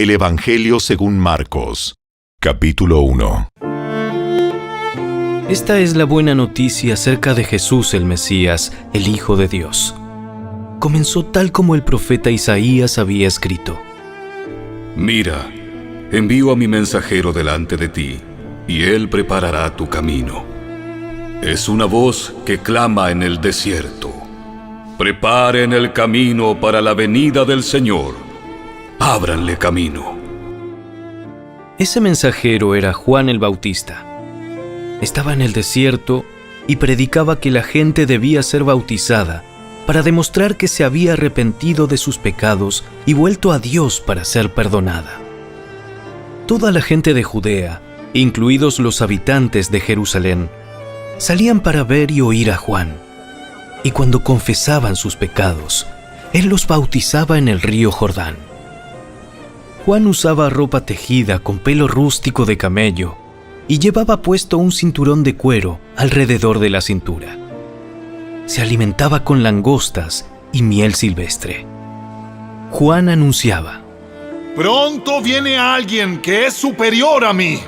El Evangelio según Marcos, capítulo 1. Esta es la buena noticia acerca de Jesús el Mesías, el Hijo de Dios. Comenzó tal como el profeta Isaías había escrito. Mira, envío a mi mensajero delante de ti, y él preparará tu camino. Es una voz que clama en el desierto. Preparen el camino para la venida del Señor. Ábranle camino. Ese mensajero era Juan el Bautista. Estaba en el desierto y predicaba que la gente debía ser bautizada para demostrar que se había arrepentido de sus pecados y vuelto a Dios para ser perdonada. Toda la gente de Judea, incluidos los habitantes de Jerusalén, salían para ver y oír a Juan. Y cuando confesaban sus pecados, él los bautizaba en el río Jordán. Juan usaba ropa tejida con pelo rústico de camello y llevaba puesto un cinturón de cuero alrededor de la cintura. Se alimentaba con langostas y miel silvestre. Juan anunciaba: Pronto viene alguien que es superior a mí,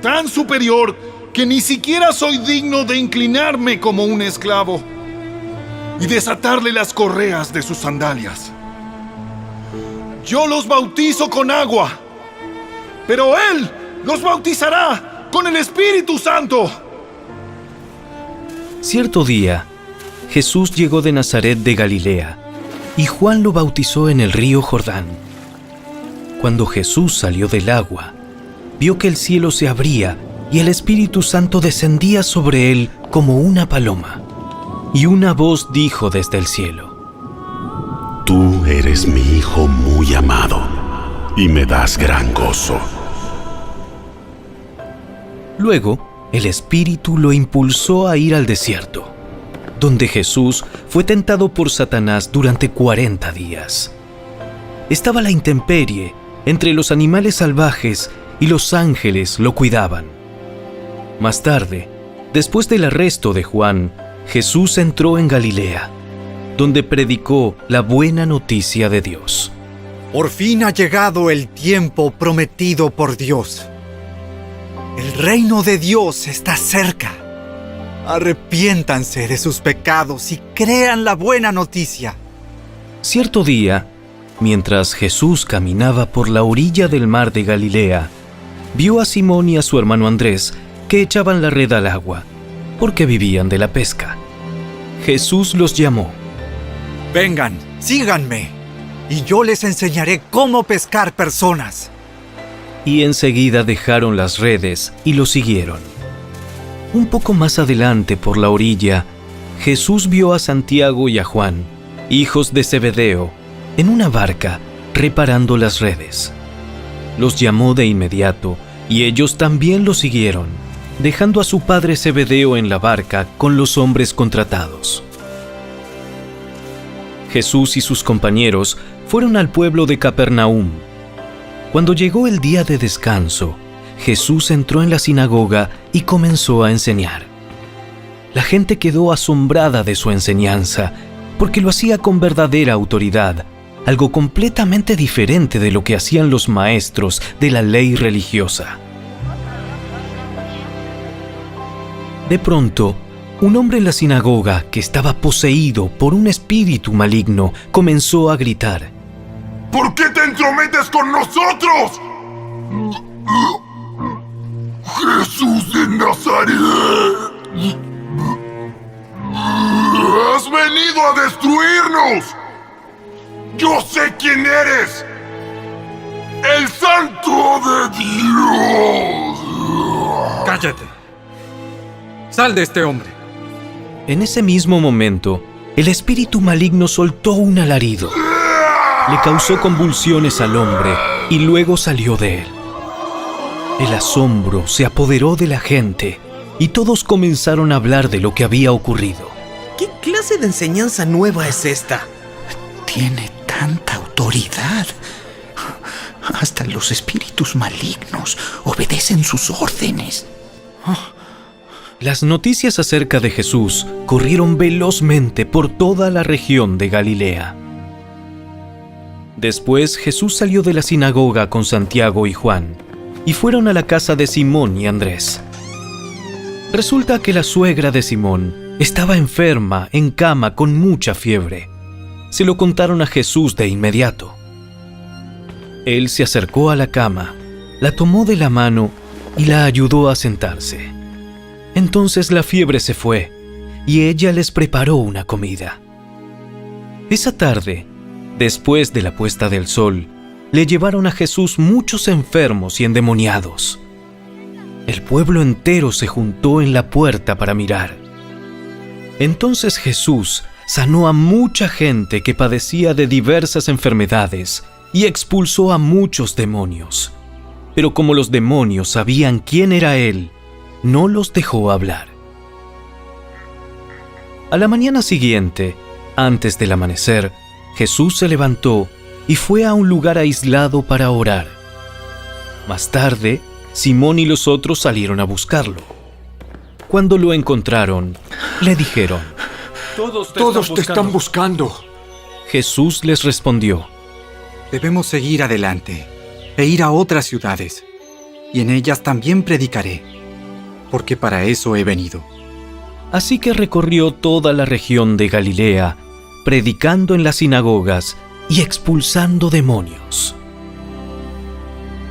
tan superior que ni siquiera soy digno de inclinarme como un esclavo y desatarle las correas de sus sandalias. Yo los bautizo con agua, pero Él los bautizará con el Espíritu Santo. Cierto día, Jesús llegó de Nazaret de Galilea, y Juan lo bautizó en el río Jordán. Cuando Jesús salió del agua, vio que el cielo se abría y el Espíritu Santo descendía sobre él como una paloma. Y una voz dijo desde el cielo: Tú eres mi Hijo muy amado, y me das gran gozo. Luego, el Espíritu lo impulsó a ir al desierto, donde Jesús fue tentado por Satanás durante 40 días. Estaba a la intemperie entre los animales salvajes y los ángeles lo cuidaban. Más tarde, después del arresto de Juan, Jesús entró en Galilea, donde predicó la buena noticia de Dios. Por fin ha llegado el tiempo prometido por Dios. El reino de Dios está cerca. Arrepiéntanse de sus pecados y crean la buena noticia. Cierto día, mientras Jesús caminaba por la orilla del mar de Galilea, vio a Simón y a su hermano Andrés que echaban la red al agua, porque vivían de la pesca. Jesús los llamó. Vengan, síganme, y yo les enseñaré cómo pescar personas. Y enseguida dejaron las redes y lo siguieron. Un poco más adelante por la orilla, Jesús vio a Santiago y a Juan, hijos de Zebedeo, en una barca reparando las redes. Los llamó de inmediato y ellos también lo siguieron, dejando a su padre Zebedeo en la barca con los hombres contratados. Jesús y sus compañeros fueron al pueblo de Capernaum. Cuando llegó el día de descanso, Jesús entró en la sinagoga y comenzó a enseñar. La gente quedó asombrada de su enseñanza, porque lo hacía con verdadera autoridad, algo completamente diferente de lo que hacían los maestros de la ley religiosa. De pronto, un hombre en la sinagoga que estaba poseído por un espíritu maligno comenzó a gritar: ¿Por qué te entrometes con nosotros? Jesús de Nazaret, has venido a destruirnos. Yo sé quién eres, el Santo de Dios. ¡Cállate! ¡Sal de este hombre! En ese mismo momento, el espíritu maligno soltó un alarido. Le causó convulsiones al hombre y luego salió de él. El asombro se apoderó de la gente y todos comenzaron a hablar de lo que había ocurrido. ¿Qué clase de enseñanza nueva es esta? Tiene tanta autoridad. Hasta los espíritus malignos obedecen sus órdenes. Las noticias acerca de Jesús corrieron velozmente por toda la región de Galilea. Después Jesús salió de la sinagoga con Santiago y Juan, y fueron a la casa de Simón y Andrés. Resulta que la suegra de Simón estaba enferma, en cama, con mucha fiebre. Se lo contaron a Jesús de inmediato. Él se acercó a la cama, la tomó de la mano y la ayudó a sentarse. Entonces la fiebre se fue, y ella les preparó una comida. Esa tarde, después de la puesta del sol, le llevaron a Jesús muchos enfermos y endemoniados. El pueblo entero se juntó en la puerta para mirar. Entonces Jesús sanó a mucha gente que padecía de diversas enfermedades y expulsó a muchos demonios. Pero como los demonios sabían quién era Él, no los dejó hablar. A la mañana siguiente, antes del amanecer, Jesús se levantó y fue a un lugar aislado para orar. Más tarde, Simón y los otros salieron a buscarlo. Cuando lo encontraron, le dijeron: Todos te están buscando. Jesús les respondió: Debemos seguir adelante e ir a otras ciudades, y en ellas también predicaré, porque para eso he venido. Así que recorrió toda la región de Galilea, predicando en las sinagogas y expulsando demonios.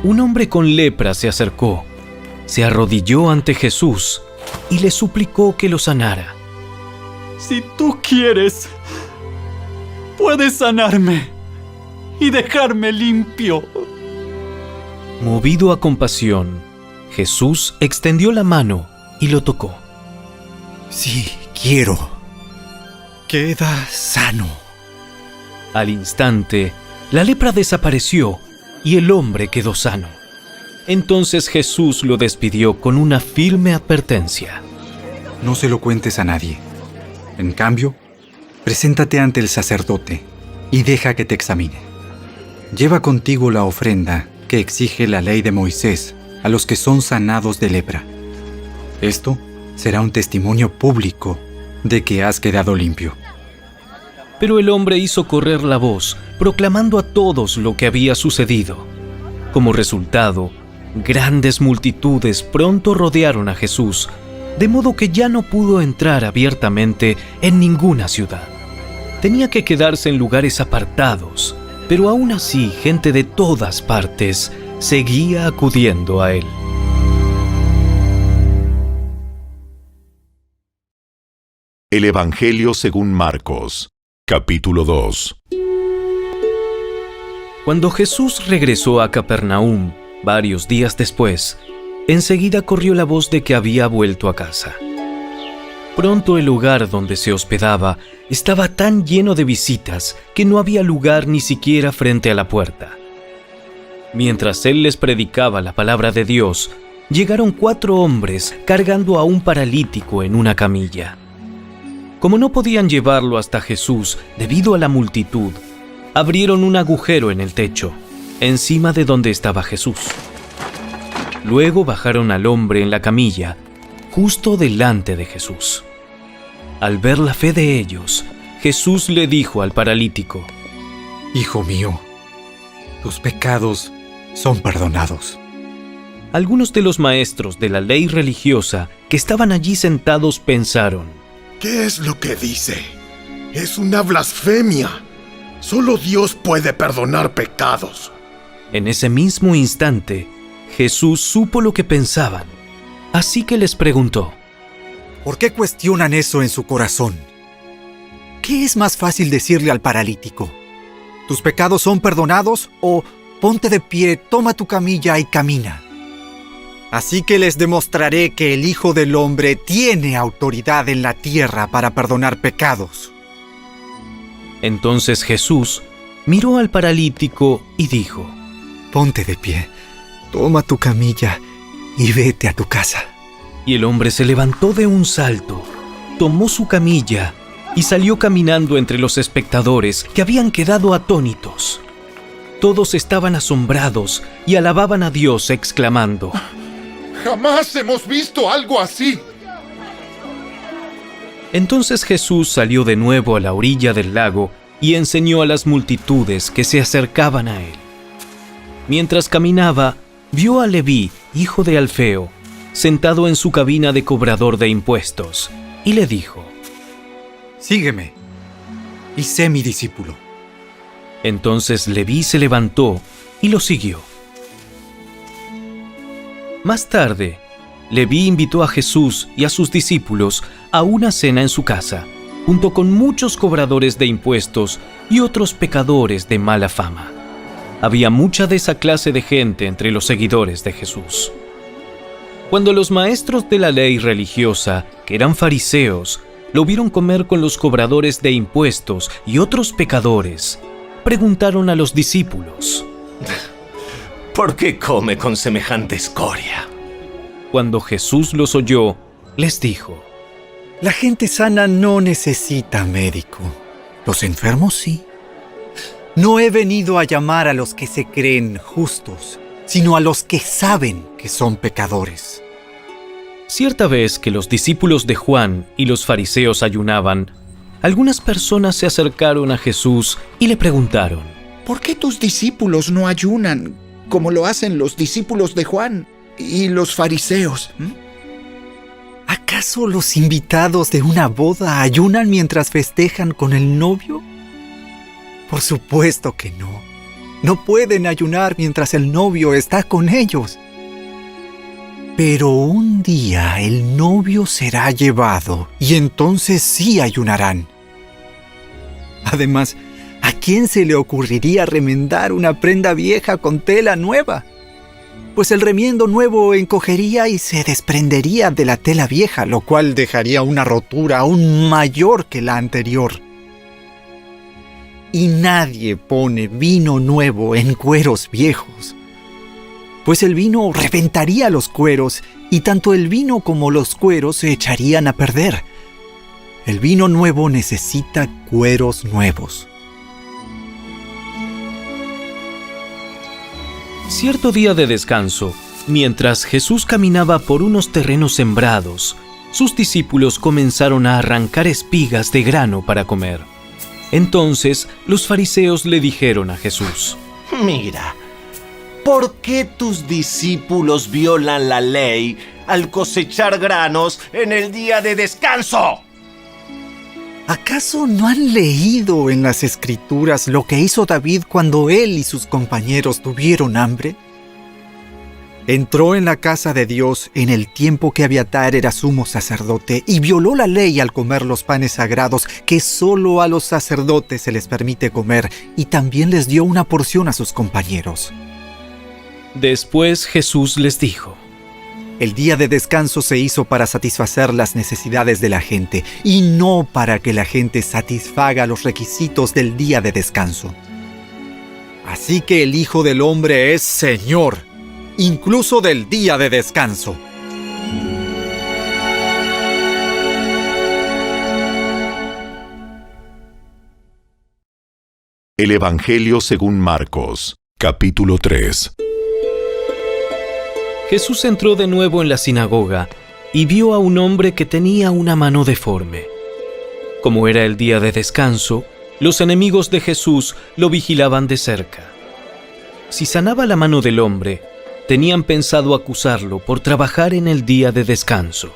Un hombre con lepra se acercó, se arrodilló ante Jesús y le suplicó que lo sanara. Si tú quieres, puedes sanarme y dejarme limpio. Movido a compasión, Jesús extendió la mano y lo tocó. Sí, quiero. Queda sano. Al instante, la lepra desapareció y el hombre quedó sano. Entonces Jesús lo despidió con una firme advertencia: No se lo cuentes a nadie. En cambio, preséntate ante el sacerdote y deja que te examine. Lleva contigo la ofrenda que exige la ley de Moisés a los que son sanados de lepra. Esto será un testimonio público de que has quedado limpio. Pero el hombre hizo correr la voz, proclamando a todos lo que había sucedido. Como resultado, grandes multitudes pronto rodearon a Jesús, de modo que ya no pudo entrar abiertamente en ninguna ciudad. Tenía que quedarse en lugares apartados, pero aún así gente de todas partes seguía acudiendo a él. El Evangelio según Marcos, capítulo 2. Cuando Jesús regresó a Capernaum, varios días después, enseguida corrió la voz de que había vuelto a casa. Pronto el lugar donde se hospedaba estaba tan lleno de visitas que no había lugar ni siquiera frente a la puerta. Mientras él les predicaba la palabra de Dios, llegaron 4 hombres cargando a un paralítico en una camilla. Como no podían llevarlo hasta Jesús debido a la multitud, abrieron un agujero en el techo, encima de donde estaba Jesús. Luego bajaron al hombre en la camilla, justo delante de Jesús. Al ver la fe de ellos, Jesús le dijo al paralítico: Hijo mío, tus pecados son perdonados. Algunos de los maestros de la ley religiosa que estaban allí sentados pensaron: ¿Qué es lo que dice? Es una blasfemia. Solo Dios puede perdonar pecados. En ese mismo instante, Jesús supo lo que pensaban, así que les preguntó: ¿Por qué cuestionan eso en su corazón? ¿Qué es más fácil decirle al paralítico? ¿Tus pecados son perdonados? ¿O ponte de pie, toma tu camilla y camina? Así que les demostraré que el Hijo del Hombre tiene autoridad en la tierra para perdonar pecados. Entonces Jesús miró al paralítico y dijo: Ponte de pie, toma tu camilla y vete a tu casa. Y el hombre se levantó de un salto, tomó su camilla y salió caminando entre los espectadores que habían quedado atónitos. Todos estaban asombrados y alababan a Dios exclamando: ¡Jamás hemos visto algo así! Entonces Jesús salió de nuevo a la orilla del lago y enseñó a las multitudes que se acercaban a él. Mientras caminaba, vio a Leví, hijo de Alfeo, sentado en su cabina de cobrador de impuestos, y le dijo: Sígueme, y sé mi discípulo. Entonces Leví se levantó y lo siguió. Más tarde, Leví invitó a Jesús y a sus discípulos a una cena en su casa, junto con muchos cobradores de impuestos y otros pecadores de mala fama. Había mucha de esa clase de gente entre los seguidores de Jesús. Cuando los maestros de la ley religiosa, que eran fariseos, lo vieron comer con los cobradores de impuestos y otros pecadores, preguntaron a los discípulos: ¿por qué come con semejante escoria? Cuando Jesús los oyó, les dijo: La gente sana no necesita médico. Los enfermos sí. No he venido a llamar a los que se creen justos, sino a los que saben que son pecadores. Cierta vez que los discípulos de Juan y los fariseos ayunaban, algunas personas se acercaron a Jesús y le preguntaron: ¿por qué tus discípulos no ayunan como lo hacen los discípulos de Juan y los fariseos? ¿Acaso los invitados de una boda ayunan mientras festejan con el novio? Por supuesto que no. No pueden ayunar mientras el novio está con ellos. Pero un día el novio será llevado y entonces sí ayunarán. Además, ¿a quién se le ocurriría remendar una prenda vieja con tela nueva? Pues el remiendo nuevo encogería y se desprendería de la tela vieja, lo cual dejaría una rotura aún mayor que la anterior. Y nadie pone vino nuevo en cueros viejos, pues el vino reventaría los cueros y tanto el vino como los cueros se echarían a perder. El vino nuevo necesita cueros nuevos. Cierto día de descanso, mientras Jesús caminaba por unos terrenos sembrados, sus discípulos comenzaron a arrancar espigas de grano para comer. Entonces los fariseos le dijeron a Jesús: Mira, ¿por qué tus discípulos violan la ley al cosechar granos en el día de descanso? ¿Acaso no han leído en las Escrituras lo que hizo David cuando él y sus compañeros tuvieron hambre? Entró en la casa de Dios en el tiempo que Abiatar era sumo sacerdote y violó la ley al comer los panes sagrados que solo a los sacerdotes se les permite comer, y también les dio una porción a sus compañeros. Después Jesús les dijo: El día de descanso se hizo para satisfacer las necesidades de la gente y no para que la gente satisfaga los requisitos del día de descanso. Así que el Hijo del Hombre es Señor, incluso del día de descanso. El Evangelio según Marcos, capítulo 3. Jesús entró de nuevo en la sinagoga y vio a un hombre que tenía una mano deforme. Como era el día de descanso, los enemigos de Jesús lo vigilaban de cerca. Si sanaba la mano del hombre, tenían pensado acusarlo por trabajar en el día de descanso.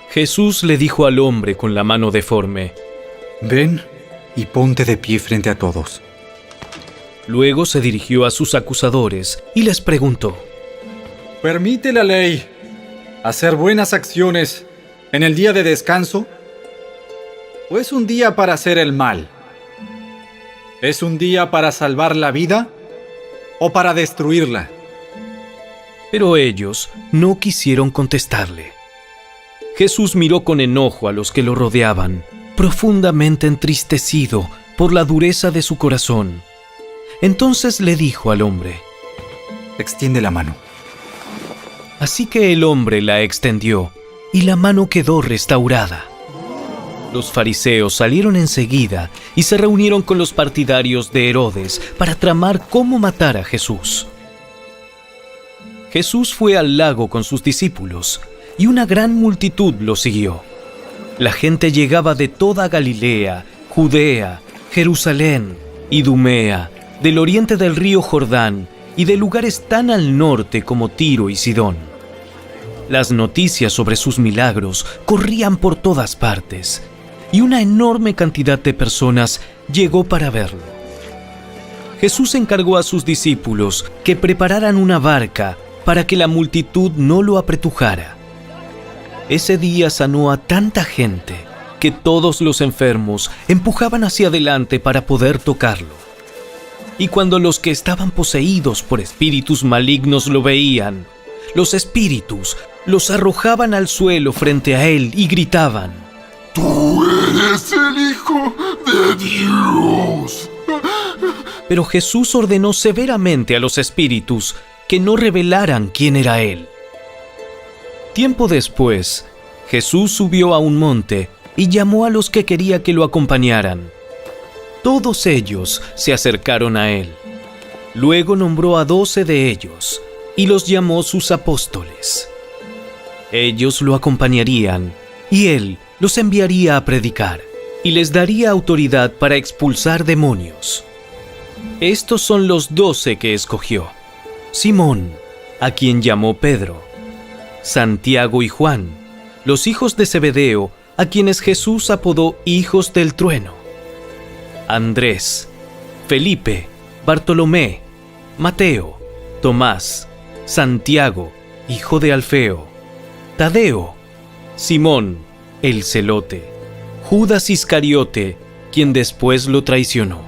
Jesús le dijo al hombre con la mano deforme: Ven y ponte de pie frente a todos. Luego se dirigió a sus acusadores y les preguntó: ¿Permite la ley hacer buenas acciones en el día de descanso? ¿O es un día para hacer el mal? ¿Es un día para salvar la vida o para destruirla? Pero ellos no quisieron contestarle. Jesús miró con enojo a los que lo rodeaban, profundamente entristecido por la dureza de su corazón. Entonces le dijo al hombre: Extiende la mano. Así que el hombre la extendió, y la mano quedó restaurada. Los fariseos salieron enseguida y se reunieron con los partidarios de Herodes para tramar cómo matar a Jesús. Jesús fue al lago con sus discípulos, y una gran multitud lo siguió. La gente llegaba de toda Galilea, Judea, Jerusalén, Idumea, del oriente del río Jordán y de lugares tan al norte como Tiro y Sidón. Las noticias sobre sus milagros corrían por todas partes, y una enorme cantidad de personas llegó para verlo. Jesús encargó a sus discípulos que prepararan una barca para que la multitud no lo apretujara. Ese día sanó a tanta gente que todos los enfermos empujaban hacia adelante para poder tocarlo. Y cuando los que estaban poseídos por espíritus malignos lo veían, los espíritus los arrojaban al suelo frente a él y gritaban: ¡Tú eres el Hijo de Dios! Pero Jesús ordenó severamente a los espíritus que no revelaran quién era él. Tiempo después, Jesús subió a un monte y llamó a los que quería que lo acompañaran. Todos ellos se acercaron a él. Luego nombró a 12 de ellos y los llamó sus apóstoles. Ellos lo acompañarían y él los enviaría a predicar y les daría autoridad para expulsar demonios. Estos son los 12 que escogió: Simón, a quien llamó Pedro; Santiago y Juan, los hijos de Zebedeo, a quienes Jesús apodó hijos del trueno; Andrés, Felipe, Bartolomé, Mateo, Tomás, Santiago, hijo de Alfeo, Tadeo, Simón, el celote, Judas Iscariote, quien después lo traicionó.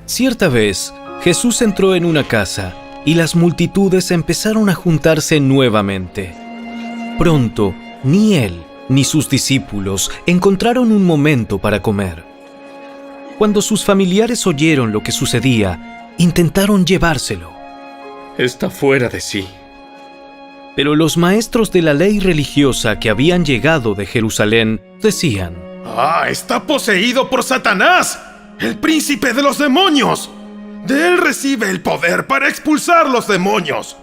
Cierta vez, Jesús entró en una casa y las multitudes empezaron a juntarse nuevamente. Pronto, ni él ni sus discípulos encontraron un momento para comer. Cuando sus familiares oyeron lo que sucedía, intentaron llevárselo. Está fuera de sí. Pero los maestros de la ley religiosa que habían llegado de Jerusalén decían: ¡Ah, está poseído por Satanás, el príncipe de los demonios! De él recibe el poder para expulsar los demonios.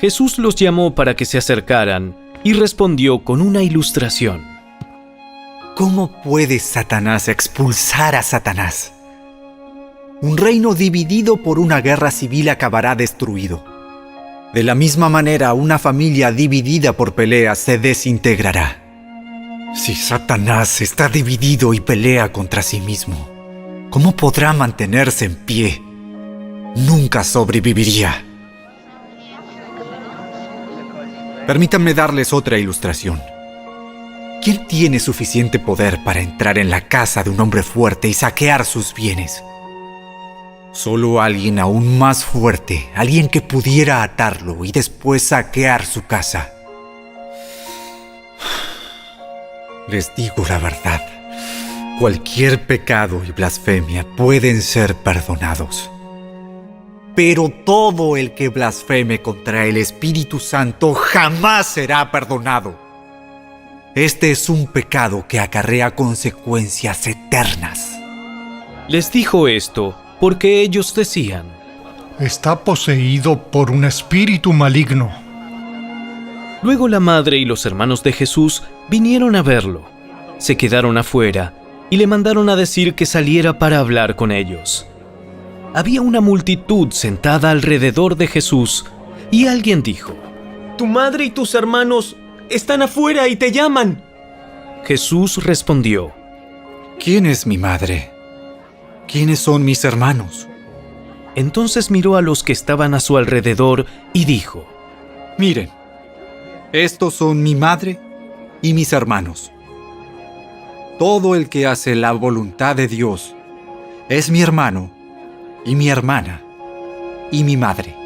Jesús los llamó para que se acercaran y respondió con una ilustración. ¿Cómo puede Satanás expulsar a Satanás? Un reino dividido por una guerra civil acabará destruido. De la misma manera, una familia dividida por peleas se desintegrará. Si Satanás está dividido y pelea contra sí mismo, ¿cómo podrá mantenerse en pie? Nunca sobreviviría. Permítanme darles otra ilustración. ¿Quién tiene suficiente poder para entrar en la casa de un hombre fuerte y saquear sus bienes? Solo alguien aún más fuerte, alguien que pudiera atarlo y después saquear su casa. Les digo la verdad, cualquier pecado y blasfemia pueden ser perdonados. Pero todo el que blasfeme contra el Espíritu Santo jamás será perdonado. Este es un pecado que acarrea consecuencias eternas. Les dijo esto porque ellos decían: está poseído por un espíritu maligno. Luego la madre y los hermanos de Jesús vinieron a verlo. Se quedaron afuera y le mandaron a decir que saliera para hablar con ellos. Había una multitud sentada alrededor de Jesús y alguien dijo: Tu madre y tus hermanos están afuera y te llaman. Jesús respondió: ¿Quién es mi madre? ¿Quiénes son mis hermanos? Entonces miró a los que estaban a su alrededor y dijo: Miren, estos son mi madre y mis hermanos. Todo el que hace la voluntad de Dios es mi hermano y mi hermana y mi madre.